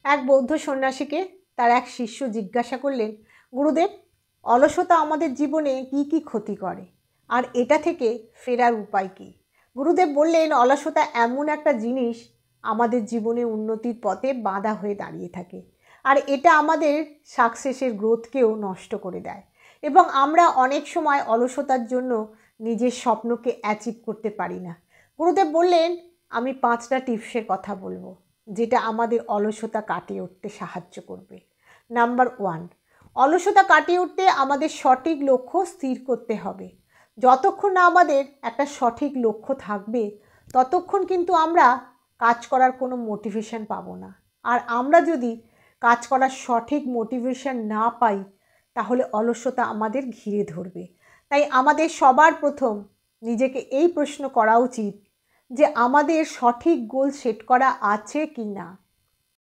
এক বৌদ্ধ সন্ন্যাসীকে তার এক শিষ্য জিজ্ঞাসা করলেন, গুরুদেব, অলসতা আমাদের জীবনে কি কি ক্ষতি করে, আর এটা থেকে ফেরার উপায় কী? গুরুদেব বললেন, অলসতা এমন একটা জিনিস আমাদের জীবনে উন্নতির পথে বাধা হয়ে দাঁড়িয়ে থাকে, আর এটা আমাদের সাকসেসের গ্রোথকেও নষ্ট করে দেয়, এবং আমরা অনেক সময় অলসতার জন্য নিজের স্বপ্নকে অ্যাচিভ করতে পারি না। গুরুদেব বললেন, আমি 5টা টিপসের কথা বলবো যেটা আমাদের অলসতা কাটিয়ে উঠতে সাহায্য করবে। নাম্বার 1, অলসতা কাটিয়ে উঠতে আমাদের সঠিক লক্ষ্য স্থির করতে হবে। যতক্ষণ না আমাদের একটা সঠিক লক্ষ্য থাকবে ততক্ষণ কিন্তু আমরা কাজ করার কোনো মোটিভেশন পাবো না। আর আমরা যদি কাজ করার সঠিক মোটিভেশন না পাই তাহলে অলসতা আমাদের ঘিরে ধরবে। তাই আমাদের সবার প্রথম নিজেকে এই প্রশ্ন করা উচিত যে আমাদের সঠিক গোল সেট করা আছে কি না।